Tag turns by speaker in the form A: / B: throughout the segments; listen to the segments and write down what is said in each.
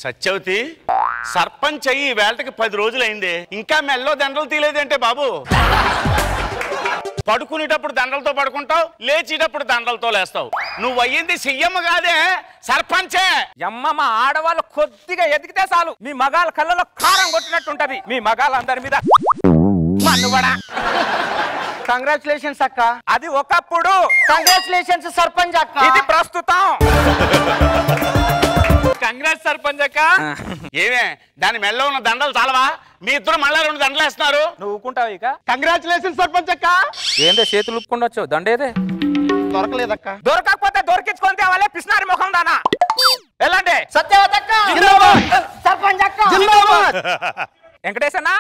A: సత్యవతి సర్పంచ్ అయ్యి వేళకి 10 రోజులైంది, ఇంకా మెల్లో దండలు తీలేదంటే బాబు. పడుకునేటప్పుడు దండలతో పడుకుంటావు, లేచేటప్పుడు దండలతో లేస్తావు. నువ్వు అయ్యింది సీఎం కాదే, సర్పంచే.
B: అమ్మ మా ఆడవాళ్ళు కొద్దిగా ఎదిగితే చాలు మీ మగాళ్ళ కళ్ళలో కారం కొట్టినట్టు ఉంటది. మీ మగాళ్ళందరి మీద మన్నుబడా.
C: కంగ్రాచులేషన్స్ అక్క.
B: అది ఒకప్పుడు.
C: కంగ్రాచులేషన్స్ సర్పంచ్ అక్క.
B: ఇది ప్రస్తుతం.
A: కంగ్రాట్స్ సర్పంచ్ అక్క. ఏమే దాని మెల్లో ఉన్న దండలు చాలవా? మీ ఇద్దరు మళ్ళా 2 దండలు వేస్తున్నారు.
B: నువ్వు ఊకుంటావు ఇక.
C: కంగ్రాచులేషన్స్ సర్పంచ్ అక్క.
B: ఏందే చేతులు ఉప్పుకుండా వచ్చావు? దండేదే
C: దొరకలేదక్క.
B: దొరకకపోతే దొరికించుకొని తేవాలే పిసినారి ముఖం దానా. వెళ్ళండి.
C: సత్యవతి అక్క. సర్పంచ్ అక్క.
B: వెంకటేశన్నా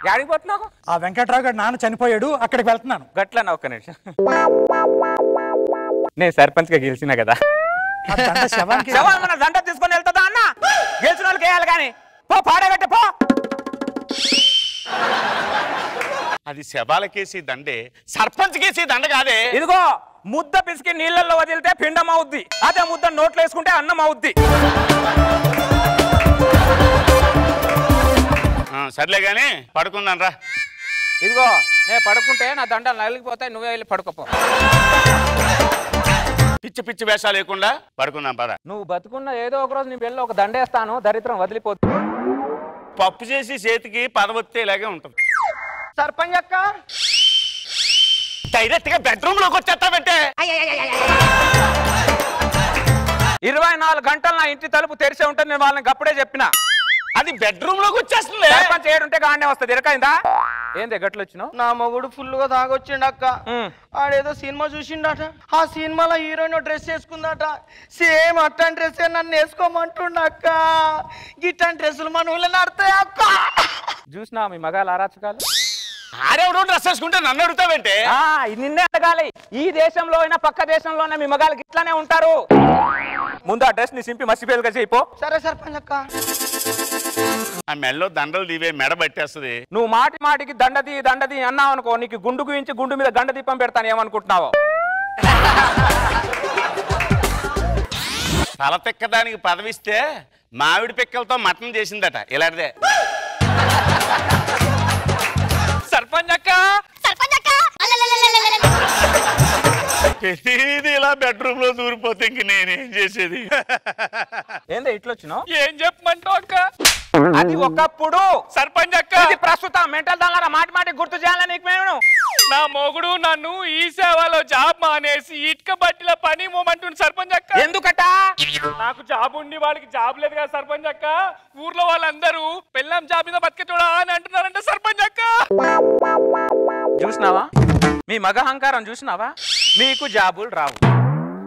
B: యాడికి పోతున్నావు?
D: ఆ వెంకట్రావు గారు నాన్న చనిపోయాడు, అక్కడికి వెళ్తున్నాను.
B: గట్లన్నా ఒక్క నిమిషం. నేను సర్పంచ్ గా గెలిచినా కదా. శవాన్ని మన దండ తీసుకొని వెళ్తుందా అన్న? గెలిచిన వాళ్ళకి వేయాలి కానీ. పో పాడగట్టే పో.
A: అది శవాలకేసి దండే, సర్పంచ్ కేసి దండ కాదే.
B: ఇదిగో ముద్ద పిసికి నీళ్ళల్లో వదిలితే పిండం అవుద్ది, అదే ముద్ద నోట్లో వేసుకుంటే అన్నం అవుద్ది.
A: సర్లే గాని పడుకుందాం రా.
B: ఇదిగో నేను పడుకుంటే నా దండలు నలిగిపోతాయి, నువ్వే వెళ్ళి పడుకోపో.
A: పిచ్చి పిచ్చి వేషాలు లేకుండా పడుకుందాం పద.
B: నువ్వు బతుకున్న ఏదో ఒక రోజు నీ వెళ్ళి ఒక దండేస్తాను, దరిద్రం వదిలిపోతుంది.
A: పప్పు చేసి చేతికి పదవత్తే ఇలాగే ఉంటుంది.
C: సర్పంచ్ అక్క.
A: డైరెక్ట్ గా బెడ్రూమ్ లోకి వచ్చేస్తావంటే
B: 24 గంటలు నా ఇంటి తలుపు తెరిచే ఉంటుంది. నేను వాళ్ళకి అప్పుడే చెప్పిన.
A: అది బెడ్రూమ్ లోకి వచ్చేస్తుంది.
B: సర్పంచ్ ఏడుంటే గానే వస్తుంది. ఇరకైందా ఏంది గట్లు వచ్చినావు?
C: నా మొగుడు ఫుల్ గా తాగొచ్చిండు అక్క. ఆడేదో సినిమా చూసిండట, ఆ సినిమాలో హీరోయిన్ డ్రెస్ వేసుకుందట, సేమ్ అట్టని డ్రెస్ నన్ను వేసుకోమంటుండ అక్క. గిట్టని డ్రెస్సులు మన ఊళ్ళో నడతాయి అక్క.
B: చూసినా మీ మగాళ్ళ అరాచకాలు?
A: ఆడెవడో డ్రెస్ వేసుకుంటే నన్ను అడుగుతావేంటే?
B: నిన్నే అడగాలి. ఈ దేశంలో అయినా పక్క దేశంలోనే మీ మగాళ్ళకి ఇట్లానే ఉంటారు. ముందు ఆ డ్రెస్ ని సింపి మసిపేలుగా చేయిపో.
C: సరే సర్పంచ్ అక్క.
A: ఆ మెల్లో దండలు దీవే మెడ పట్టేస్తుంది.
B: నువ్వు మాటి మాటికి దండది అన్నావు అనుకో, నీకు గుండు గురించి గుండు మీద గండ దీపం పెడతాను. ఏమనుకుంటున్నావు?
A: తల తిక్కదానికి పదవిస్తే మామిడి పిక్కలతో మటన్ చేసిందట. ఇలాంటిదే.
B: సర్పంచ్ అక్క.
A: ఇది ఇలా బెడ్రూమ్ లో దూరిపోతే ఇంక నేనేం చేసేది?
B: ఏందో ఇట్లొచ్చినావు? ఏం చెప్పమంటావు అక్క? అది ఒకప్పుడు. సర్పంచ్ అక్క. ఇది ప్రస్తుతం. మెంటల్ దానిలా మాటి మాటి గుర్తు చేయాలని నీకు మేము. నా మొగుడు నన్ను ఈ సేవలో జాబ్ మానేసి ఇటుక బట్టిల పని మోమంటుంది సర్పంచ్ అక్క. ఎందుకట? నాకు జాబ్ ఉండి వాడికి జాబ్ లేదు కదా సర్పంచ్ అక్క. ఊర్లో వాళ్ళందరూ పెళ్ళాం జాబ్ మీద బతికేటోడా అని అంటున్నారంట సర్పంచ్ అక్క. చూసినావా మీ మగ అహంకారం? చూసినావా? మీకు జాబులు రావు,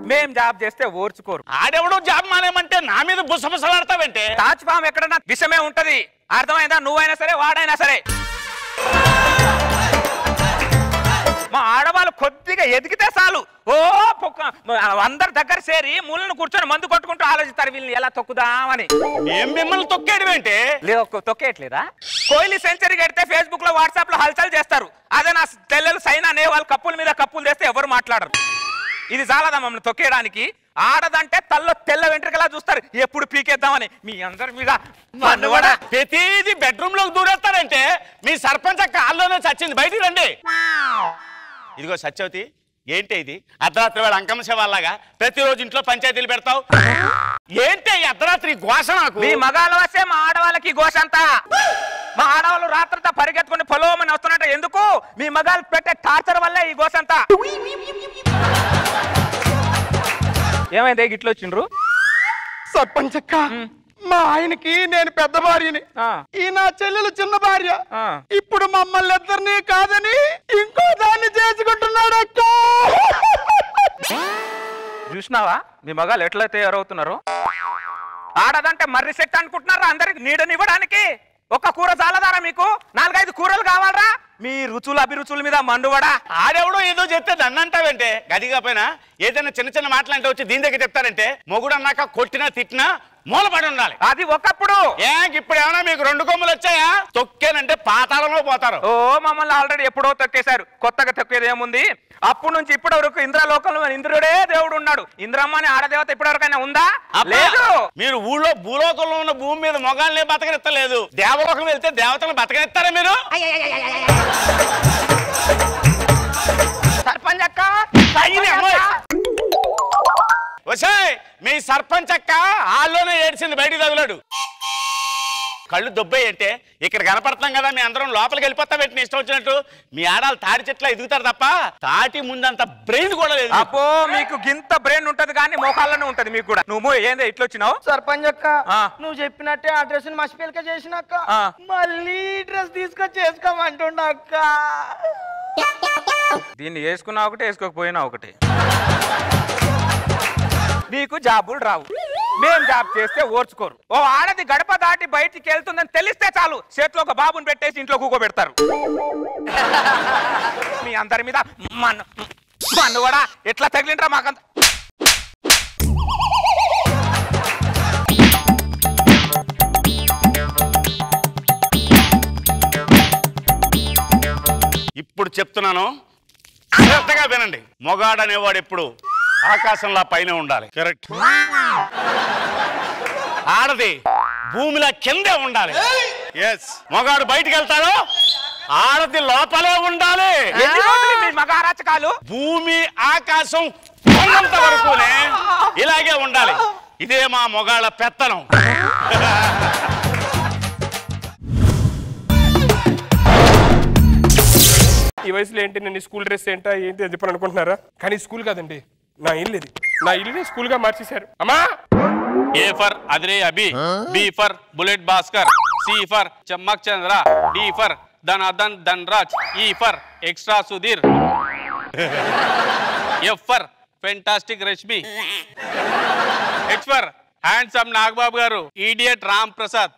B: మేం జాబ్ చేస్తే ఓర్చుకోరు.
A: ఆడెవడో జాబ్ మానేమంటే నా మీద బుసబుసలాడతావంటే?
B: తాజ్పాం ఎక్కడన్నా విషమే ఉంటది. అర్థమైందా? నువ్వైనా సరే వాడైనా సరే. మా ఆడవాళ్ళు కొద్దిగా ఎదిగితే చాలు ఓ అందరి దగ్గర చేరి మూలను కూర్చొని మందు కొట్టుకుంటూ ఆలోచిస్తారు వీళ్ళని ఎలా తొక్కుదామని.
A: ఏం మిమ్మల్ని తొక్కేయడం ఏంటి?
B: తొక్కేయట్లేదా? కోహ్లీ సెంచరీ కడితే ఫేస్బుక్ లో వాట్సాప్ లో హల్చల్ చేస్తారు. అదే నా తెల్లలు సైనా అనే వాళ్ళు కప్పుల మీద కప్పులు చేస్తే ఎవరు మాట్లాడరు. ఇది చాలదా మమ్మల్ని తొక్కేయడానికి? ఆడదంటే తల్లో తెల్ల వెంట్రుకలా చూస్తారు, ఎప్పుడు పీకేద్దామని. మీ అందరి మీద
A: ప్రతిది బెడ్రూమ్ లోకి దూరేస్తారంటే మీ సర్పంచ్ కాల్లోనే చచ్చింది. బయటికి రండి. ఇదిగో సత్యవతి, ఏంటి ఇది? అర్ధరాత్రి వేళ అంకమ్మ శవాల్లాగా ప్రతిరోజు ఇంట్లో పంచాయతీలు పెడతావు ఏంటి? అర్ధరాత్రి ఘోష నాకు.
B: మీ మగాళ్ళ వస్తే మా ఆడవాళ్ళకి ఘోష అంతా. మా ఆడవాళ్ళు రాత్రంతా పరిగెత్తుకుని పొలవమని వస్తున్నట్ట. ఎందుకు? మీ మగాళ్ళు పెట్టే టార్చర్ వల్లే ఈ ఘోష అంతా. ఏమైంది గిట్లు వచ్చిండ్రు?
C: సర్పంచ్ అక్క, మా ఆయనకి నేను పెద్ద భార్యని, ఈ నా చెల్లెలు చిన్న భార్య. ఇప్పుడు మమ్మల్ని ఇద్దరిని కాదని ఇంకో దాన్ని చేసుకుంటున్నాడు అక్క.
B: చూసినావా మీ మగాళ్ళు ఎట్లయితే ఎవరవుతున్నారు? ఆడదంటే మర్రి శక్తి అనుకుంటున్నారా అందరికి నీడనివ్వడానికి? ఒక్క కూర చాలదారా మీకు? 4-5 కూరలు కావాలరా? మీ రుచులు అభిరుచుల మీద మండువడా?
A: ఆడెవడో ఏదో చెప్తే దాన్ని అంటావంటే? గదిగా పైన ఏదైనా చిన్న చిన్న మాటలంటే వచ్చి దీని దగ్గర చెప్తారంటే మొగుడు అన్నాక కొట్టినా తిట్టినా మూలపడి ఉండాలి.
B: అది ఒకప్పుడు.
A: ఇప్పుడు ఏమైనా మీకు 2 కొమ్ములు వచ్చాయా? తొక్కేనంటే పాతాళంలో పోతారు.
B: ఓ మమ్మల్ని ఆల్రెడీ ఎప్పుడో తొక్కేశారు, కొత్తగా తొక్కేది ఏముంది? అప్పటి నుంచి ఇప్పటి వరకు ఇంద్రలోకంలో ఇంద్రుడే దేవుడు ఉన్నాడు. ఇంద్రమ్మ అని ఆడదేవత ఇప్పటి వరకైనా ఉందా? లేదు.
A: మీరు ఊళ్ళో భూలోకంలో ఉన్న భూమి మీద మొగాళ్ళనే బతకనిస్తలేదు, దేవలోకం వెళ్తే దేవతలను బతకనిస్తారా మీరు?
B: సర్పంచ్ అక్క,
A: వసాయ్ మీ సర్పంచ్ అక్క హాల్లోనే ఏడ్చింది, బయటికి తగులాడు. కళ్ళు దొబ్బాయి అంటే ఇక్కడ కనపడతాం కదా, మీ అందరం లోపలికి వెళ్ళిపోతా పెట్టి ఇష్టం వచ్చినట్టు. మీ ఆడాలు తాడి చెట్ల ఎదుగుతారు తప్ప తాటి ముందంత బ్రెయిన్ కూడా లేదు.
B: అబ్బో మీకు గింత బ్రెయిన్ ఉంటది కానీ మోకాల్లోనే ఉంటది మీకు కూడా. నువ్వు ఏంది ఇట్లా వచ్చినావు?
C: సర్పంచ్ అక్క నువ్వు చెప్పినట్టే ఆ డ్రెస్ మసిపేలిక చేసినాక మళ్ళీ డ్రెస్ తీసుకొచ్చి వేసుకోమంటుండ అక్క.
B: దీన్ని వేసుకున్నా ఒకటి వేసుకోకపోయినా ఒకటి. మీకు జాబులు రావు, మేం జాబ్ చేస్తే ఓర్చుకోరు. ఓ ఆడది గడప దాటి బయటికి వెళ్తుందని తెలిస్తే చాలు చేతిలో ఒక బాబుని పెట్టేసి ఇంట్లో కూకోబెడతారు. మీ అందరి మీద మన్ను కూడా ఎట్లా తగిలింటారా మాకంత.
A: ఇప్పుడు చెప్తున్నాను, శ్రద్ధగా వినండి. మొగాడు అనేవాడు ఎప్పుడు ఆకాశంలా పైన ఉండాలి, కరెక్ట్. ఆడది భూమిలా కిందే ఉండాలి. ఎస్. మొగాడు బయటికి వెళ్తాడు, ఆడది లోపలే ఉండాలి.
B: మగారాచకాలు
A: భూమి ఆకాశం ఉన్నంత వరకునే ఇలాగే ఉండాలి. ఇదే మా మొగాళ్ళ పెత్తనం.
E: ఈ వయసులో ఏంటి నేను స్కూల్ డ్రెస్ ఏంటా ఏంటి అని చెప్పని అనుకుంటున్నారా? కానీ స్కూల్ కాదండి, నా ఇల్లు ఇది. నా ఇల్లుని స్కూల్ గా మార్చేశారు. అమ్మా,
F: A for Adhire Abhi, B for bullet Bhaskar, C for Chammak Chandra, D for Dhanadhan Dhanraj, E for extra Sudheer, F for fantastic Rashmi, H for handsome Nagababu garu, idiot Ram Prasad.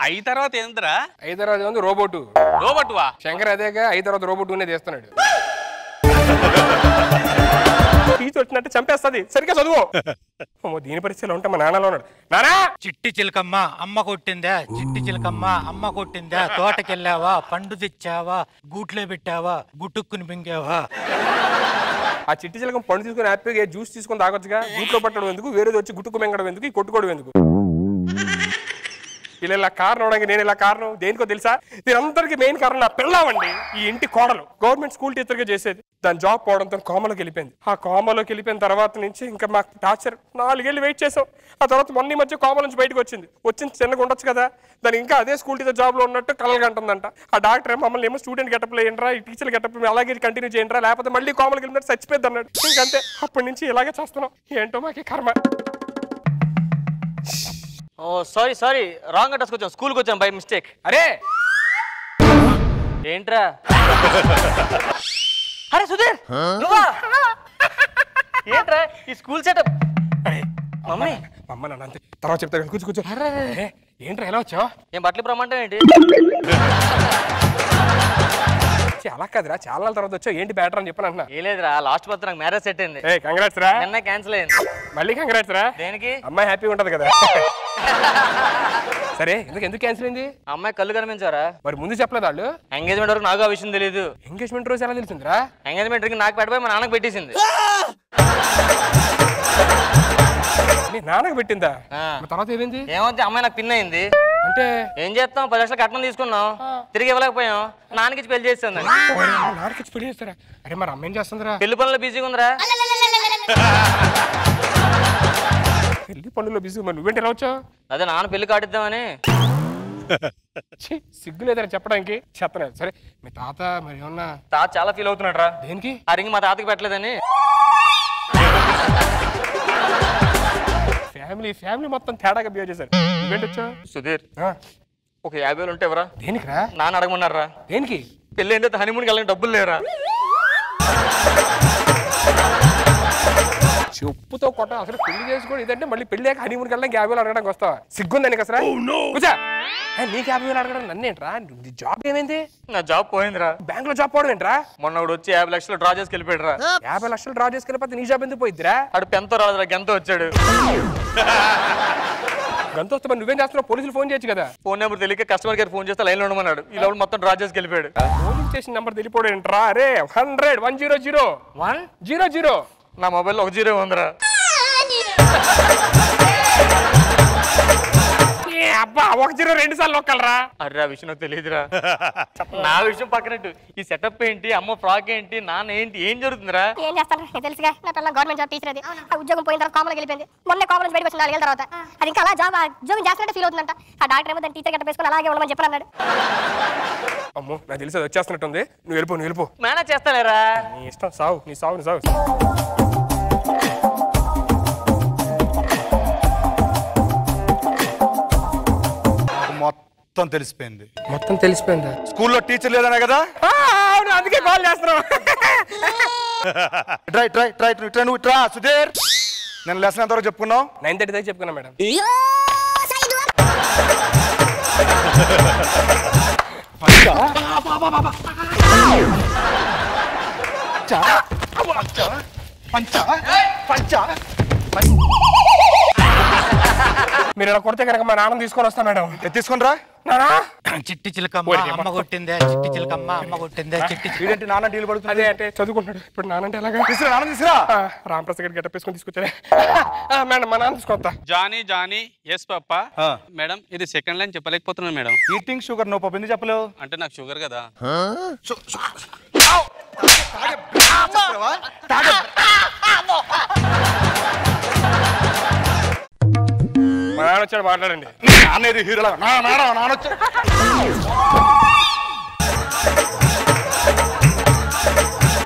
F: అయి తర్వాత ఏంద్రా?
E: ఐదరాజు ఉంది రోబోటు.
F: రోబోటువా?
E: శంకర్ అదేగా ఐదు తర్వాత రోబోట్ అనేది చేస్తున్నాడు. టీచ్ వచ్చినట్టు చంపేస్తుంది. సరిగ్గా చదువు. దీని పరిస్థితిలో ఉంటే మా నాన్నలో ఉన్నాడు. నానా,
D: చిట్టి చిలకమ్మ అమ్మ కొట్టిందా, చిట్టి చిలకమ్మ అమ్మ కొట్టిందా, తోటకెళ్ళావా, పండు తెచ్చావా, గూట్లో పెట్టావా, గుట్టుక్కుని మింగావా.
E: ఆ చిట్టి చిలకం పండు తీసుకుని హ్యాపీగా జ్యూస్ తీసుకొని తాగొచ్చుగా. గూట్లో పట్టడం ఎందుకు, వేరేది వచ్చి గుట్టుకు మింగడం ఎందుకు, ఈ కొట్టుకోవడం ఎందుకు? ఇలా ఇలా కారణం అవడానికి నేను ఇలా కారణం దేనికో తెలుసా? దీనందరికీ మెయిన్ కారణం నా పిల్లవండి. ఈ ఇంటి కోడలు గవర్నమెంట్ స్కూల్ టీచర్గా చేసేది. దాని జాబ్ పోవడంతో కోమలోకి వెళ్ళిపోయింది. ఆ కోమలోకి వెళ్ళిపోయిన తర్వాత నుంచి ఇంకా మాకు టార్చర్. 4 ఏళ్ళు వెయిట్ చేసాం. ఆ తర్వాత మొన్న మధ్య కోమ నుంచి బయటకు వచ్చింది. చిన్నగా ఉండొచ్చు కదా, దాని ఇంకా అదే స్కూల్ టీచర్ జాబ్లో ఉన్నట్టు కలలు కంటుందంట. ఆ డాక్టర్ మమ్మల్ని ఏమో స్టూడెంట్ గెటప్ వేయండిరా, ఈ టీచర్ గెటప్ అలాగే కంటిన్యూ చేయండిరా, లేకపోతే మళ్ళీ కోమలకి వెళ్ళినట్టు చచ్చిపోద్ది అన్నాడు. ఇంకంతే, అప్పటి నుంచి ఇలాగే చేస్తున్నాం. ఏంటో మాకే కర్మ.
C: ఓ సారీ రాంగ్ అడ్రస్కి వచ్చాం, స్కూల్కి వచ్చాం బై మిస్టేక్.
B: అరే
C: ఏంట్రా? అరే సుధీర్, నువ్వా? ఏంట్రా ఈ స్కూల్ సెటప్? మమ్మీ
E: అమ్మ నాన్న అంతే, తర్వాత చెప్తాను. కూర్చో. ఏంట్రా ఎలా వచ్చావు?
C: ఏం బట్టలు ప్రమాణం ఏంటి?
E: అలా కాదురా, చాలా నాళ్ళ తర్వాత వచ్చావు. ఏంటి బ్యాటర్ అని చెప్పని అంటున్నా.
C: ఏ లేదురా, లాస్ట్ మంత్ నాకు మ్యారేజ్ సెట్ అయింది.
E: కంగ్రాట్స్ రా.
C: నిన్న క్యాన్సిల్ అయింది.
E: మళ్ళీ కంగ్రాట్స్ రా.
C: దేనికి?
E: అమ్మాయి హ్యాపీగా ఉంటది కదా. సరే, ఎందుకు క్యాన్సిల్ అయింది?
C: అమ్మాయి కళ్ళు కనిపించారా?
E: మరి ముందు చెప్పలేదు వాళ్ళు?
C: ఎంగేజ్మెంట్ వరకు నాకు ఆ విషయం తెలియదు.
E: ఎంగేజ్మెంట్ రోజు ఎలా తెలిసిందిరా?
C: ఎంగేజ్మెంట్ కి నాకు పెట్టబోయి మా నాన్నకు పెట్టేసింది.
E: నీ నాన్నకు పెట్టిందా? తర్వాత ఏమైంది?
C: ఏమవుతుంది, అమ్మాయి నాకు పిన్ అయింది.
E: అంటే
C: ఏం చేస్తాం, 10 లక్షలు కట్నం తీసుకున్నాం, తిరిగి ఇవ్వలేకపోయాం. నాన్నకి పెళ్లి చేస్తుంది.
E: నాన్నకి పెళ్లి చేస్తారా? అరే మరి అమ్మ ఏం చేస్తుందిరా?
C: పెళ్లి పనులు బిజీగా ఉందిరా.
E: పెళ్లి పనుల్లో బిజీ. మరి నువ్వేంటి ఎలా వచ్చావు?
C: అదే నాన్న పెళ్లి కాటిద్దామని.
E: సిగ్గు లేదని చెప్పడానికి చెప్పలేదు. సరే, మీ తాత మరి ఏమన్నా?
C: తాత చాలా ఫీల్ అవుతున్నాడు రా.
E: దేనికి?
C: ఆ రింగ్ మా తాతకి పెట్టలేదని.
E: ఫ్యామిలీ మొత్తం తేడాగా బిహేవ్ చేశారు. నువ్వేంటి వచ్చావు?
C: సుధీర్, ఒక 50,000 ఉంటే ఎవరా?
E: దేనికిరా?
C: నాన్న అడగమన్నారా.
E: దేనికి?
C: పెళ్లి అయిన తర్వాత హనీమూన్కి వెళ్ళడానికి డబ్బులు లేరా?
E: చెప్పుతో కొట్ట. అసలు పెళ్లి చేసుకోండి ఇదంటే మళ్ళీ పెళ్లి హనీమూన్కి వెళ్ళడానికి 50,000 అడగడానికి వస్తావా? సిగ్గుందని అసలు. కూర్చో. నీకు 50,000 అడగడం నన్నేంట్రా? జాబ్ ఏమైంది?
C: నా జాబ్ పోయిందిరా.
E: బ్యాంక్ లో జాబ్ పోవడం ఏంట్రా?
C: మొన్న వచ్చి 50 లక్షలు డ్రా చేసి వెళ్ళిపోయాడు రా.
E: 50 లక్షలు డ్రా చేసుకెళ్ళిపోతే నీ జాబ్ ఎందుకు పోయిద్దిరా?
C: అడు పెంతో రాదురా, గెంతో వచ్చాడు.
E: గంత వస్తే మరి నువ్వేం చేస్తున్నావు? పోలీసులు ఫోన్ చేయొచ్చు కదా.
B: ఫోన్ నెంబర్ తెలియక కస్టమర్ కేర్ ఫోన్ చేస్తే లైన్లో ఉండమన్నాడు. ఈ లోపల మొత్తం డ్రా చేసి వెళ్ళిపోయాడు.
E: పోలీస్ స్టేషన్ నెంబర్ తెలిపోవడం ఏంట్రా? అరే 100
B: నా మొబైల్లో 1 0 ఉందిరా.
E: అబ్బా 1 0 2 సార్లు నొక్కలరా.
B: అరే ఆ విషయం నాకు తెలియదురా. నా విషయం పక్కనట్టు ఈ సెటప్ ఏంటి, అమ్మ ఫ్రాక్ ఏంటి, నాన్న ఏంటి, ఏం జరుగుతుందిరా?
G: ఏం చేస్తాను నాకు తెలుసుగా. నా పిల్లల గవర్నమెంట్ జాబ్ టీచర్ అది. ఆ ఉద్యోగం పోయిన తర్వాత కామన్కి వెళ్ళిపోయింది. మొన్న కామన్ నుంచి బయటకు వచ్చిన 4 ఏళ్ళ తర్వాత అది ఇంకా అలా ఉద్యోగం చేస్తున్నట్టు ఫీల్ అవుతుందంట. ఆ డాక్టర్ ఏమో దాని టీచర్ గట్ట వేసుకుని అలాగే ఉండమని చెప్పి అన్నాడు.
E: అమ్మో నాకు తెలిసి అది వచ్చేస్తున్నట్టుంది. నువ్వు వెళ్ళిపో.
B: మేనేజ్ చేస్తాలేరా.
E: నీ ఇష్టం, సావు. నీ సావు.
H: మొత్తం తెలిసిపోయిందా? స్కూల్లో టీచర్ లేదనే కదా?
E: అవును, అందుకే కాల్ చేస్తున్నావు.
H: ట్రై సుధీర్, నేను లెసన్ ఎంతవరకు చెప్పుకున్నావు?
E: 9:30 దాకా చెప్పుకున్నా మేడం. మీరు ఇలా కొడితే కనుక మా నాన్న తీసుకొని వస్తా మేడం.
H: తీసుకొని రా.
D: చిట్టి చిలకమ్మ అమ్మ కొట్టిందే, చిట్టి చిలకమ్మ అమ్మ కొట్టిందే, చిట్టి
E: నాన్న డీల్ పడుతుంది. అదే అంటే చదువుకుంటాడు. ఇప్పుడు నాన్న అంటే ఎలాగా?
H: తీసుకురా.
E: రామప్రసాద్ గారి గెటప్ వేసుకొని తీసుకొచ్చారే మేడం. మా నాన్న తీసుకొస్తా.
F: Johnny yes papa. మేడం ఇది సెకండ్ లైన్ చెప్పలేకపోతున్నాను మేడం.
H: ఈటింగ్ షుగర్ నో పప్పు ఎందుకు చెప్పలేవు?
F: అంటే నాకు షుగర్ కదా.
E: మా నాన్న వచ్చాడు, మాట్లాడండి.
H: నాన్నేది హీరోలా? నాన్న వచ్చాడు.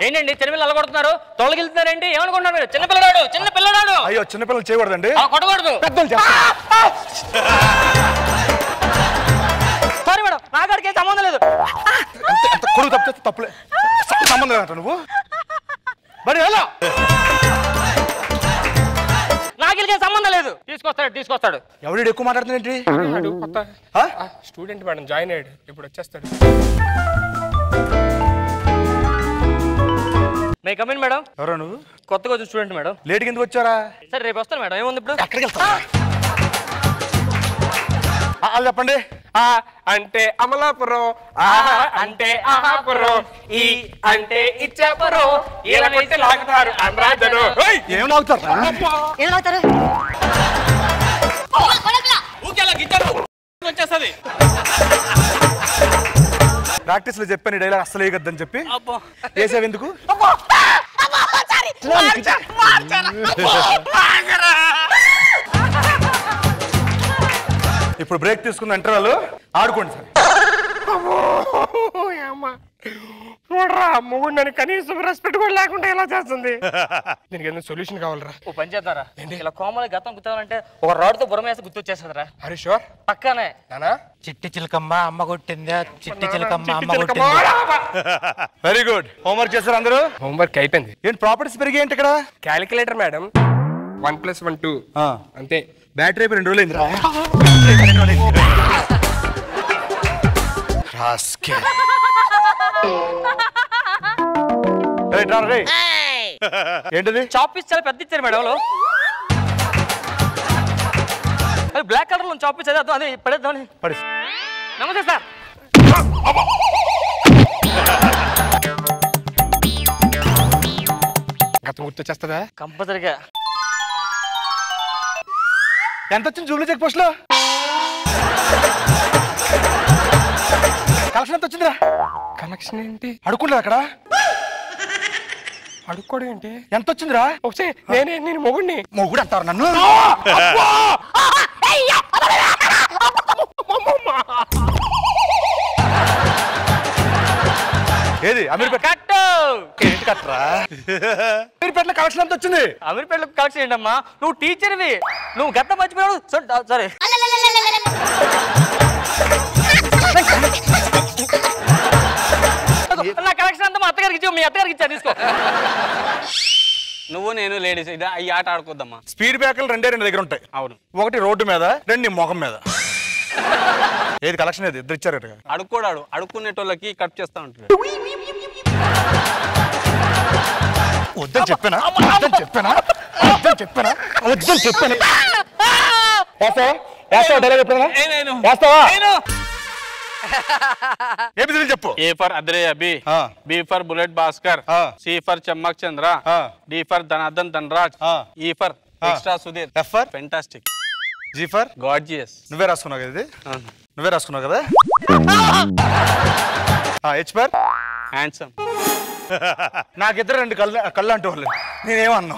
B: ఏంటండి చిన్నపిల్లలు అలగొడుతున్నారు? తొలగిలుతున్నారండి? ఏమనుకుంటున్నారు మీరు? చిన్నపిల్లడాడు.
H: అయ్యో చిన్నపిల్లలు చేయకూడదండి.
B: కొట్టకూడదు. సారీ మేడం, నా కాడికి ఏం సంబంధం లేదు.
H: కొడుకు తప్పితే తప్పులే, సంబంధం లేదంట నువ్వు. మరి ఎలా?
B: నాకేం సంబంధం లేదు. తీసుకొస్తాడు.
H: ఎవడు ఎక్కువ మాట్లాడుతున్నాఏంటి?
E: స్టూడెంట్ మేడం, జాయిన్ అయ్యాడు, ఇప్పుడు వచ్చేస్తాడు.
B: May come in madam.
H: ఎవరా నువ్వు?
B: కొత్తగా వచ్చిన స్టూడెంట్ మేడం.
H: లేట్కి ఎందుకు వచ్చారా?
B: సరే రేపు వస్తాను మేడం. ఏముంది ఇప్పుడు?
H: ఎక్కడికి వెళ్తా? చెప్పండి.
E: అంటే అమలాపురం, అంటే ఆహాపురం, ఈ అంటే ఇచ్చాపురం, ఇలా కొట్టి లాగుతారు అనురాధను.
H: ఏం లాగుతారు?
G: ఏం అవుతారు?
F: వచ్చేస్తుంది.
H: ప్రాక్టీస్ లో చెప్పాను డైలాగ్ అస్సలు వేయగద్దని చెప్పి వేసావు ఎందుకు? ఇప్పుడు బ్రేక్ తీసుకున్న ఇంటర్వెల్ ఆడుకోండి సార్.
E: చూడరా మొగుడు నన్ను కనీసం రెస్పెక్ట్ కూడా లేకుండా ఎలా చేస్తుంది. దీనికి ఏదైనా సొల్యూషన్ కావాలరా?
B: ఓ పని చేద్దారా, ఇలా కోమల గతం గుర్తాలంటే ఒక రాడ్తో బురమేసి గుర్తొచ్చేస్తుందిరా.
E: అరే షూర్
B: పక్కనే.
D: చిట్టి చిలకమ్మ అమ్మ కొట్టిందే, చిట్టి చిలకమ్మ అమ్మ కొట్టిందే.
H: Very good. హోంవర్క్ చేశారు అందరూ?
E: హోంవర్క్ అయిపోయింది.
H: ఏంటి ప్రాపర్టీస్ పెరిగాయి ఏంటి ఇక్కడ?
E: Calculator madam. 1 + 1 2 అంతే.
H: బ్యాటరీ అయిపోయి 2 రోజులైందిరా. ఏంటిది?
B: చాపీస్ చాలా పెద్ద ఇచ్చారు మేడం. అది బ్లాక్ కలర్ లో చాపీస్ అదే పడేద్దాం. నమస్తే సార్.
E: గతం గుర్తొచ్చేస్తుందా?
B: కంపల్సరిగా.
H: ఎంత వచ్చింది జూబ్లీ చెక్ పోస్ట్ లో? కలెక్షన్ ఎంత వచ్చిందిరా?
E: కనెక్షన్ ఏంటి?
H: అడుక్కుంటా అక్కడ.
E: అడుక్కోవడం ఏంటి?
H: ఎంత వచ్చిందిరా?
E: నేను మొగుడిని.
H: మొగుడు అంటారు నన్ను? ఏది అమీర్పేట కట్టరా? అమీర్పేటలో కలెక్షన్ ఎంత వచ్చింది?
B: అమీర్పేటలో కలెక్షన్ ఏంటమ్మా? నువ్వు టీచర్వి, నువ్వు గతం మర్చిపోయాడు. సరే నా కలెక్షన్ అంతా మా అత్తగారికి ఇచ్చి, మీ అత్తగారికి ఇచ్చా, తీసుకో.
F: నువ్వు నేను లేడీస్ ఈ ఆట ఆడుకోద్దమ్మా.
H: స్పీడ్ బ్రేకర్లు 2 దగ్గర ఉంటాయి.
F: అవును.
H: ఒకటి రోడ్డు మీద, 2 నీ ముఖం మీద. ఏది కలెక్షన్? ఏది ఇద్దరు ఇచ్చారు?
F: అడుక్కునేటోళ్ళకి కట్ చేస్తా ఉంటాడు.
H: వద్దని చెప్పానా? వేస్తావా డైలాగ్ ఎప్పుడైనా వేస్తావా ఏబిసిడీలు చెప్పు.
F: A for Adhire Abhi, B for bullet Bhaskar, C for Chammak Chandra, D for Dhanardhan Dhanraj, E for extra Sudheer,
H: F for
F: fantastic,
H: G for
F: gorgeous.
H: నువ్వే రాసుకున్నావు కదా ఇది, నువ్వే రాసుకున్నావు కదా. H for
F: handsome.
H: నాకిద్దరు రెండు కళ్ళు అంటూ వాళ్ళు నేనేమన్నా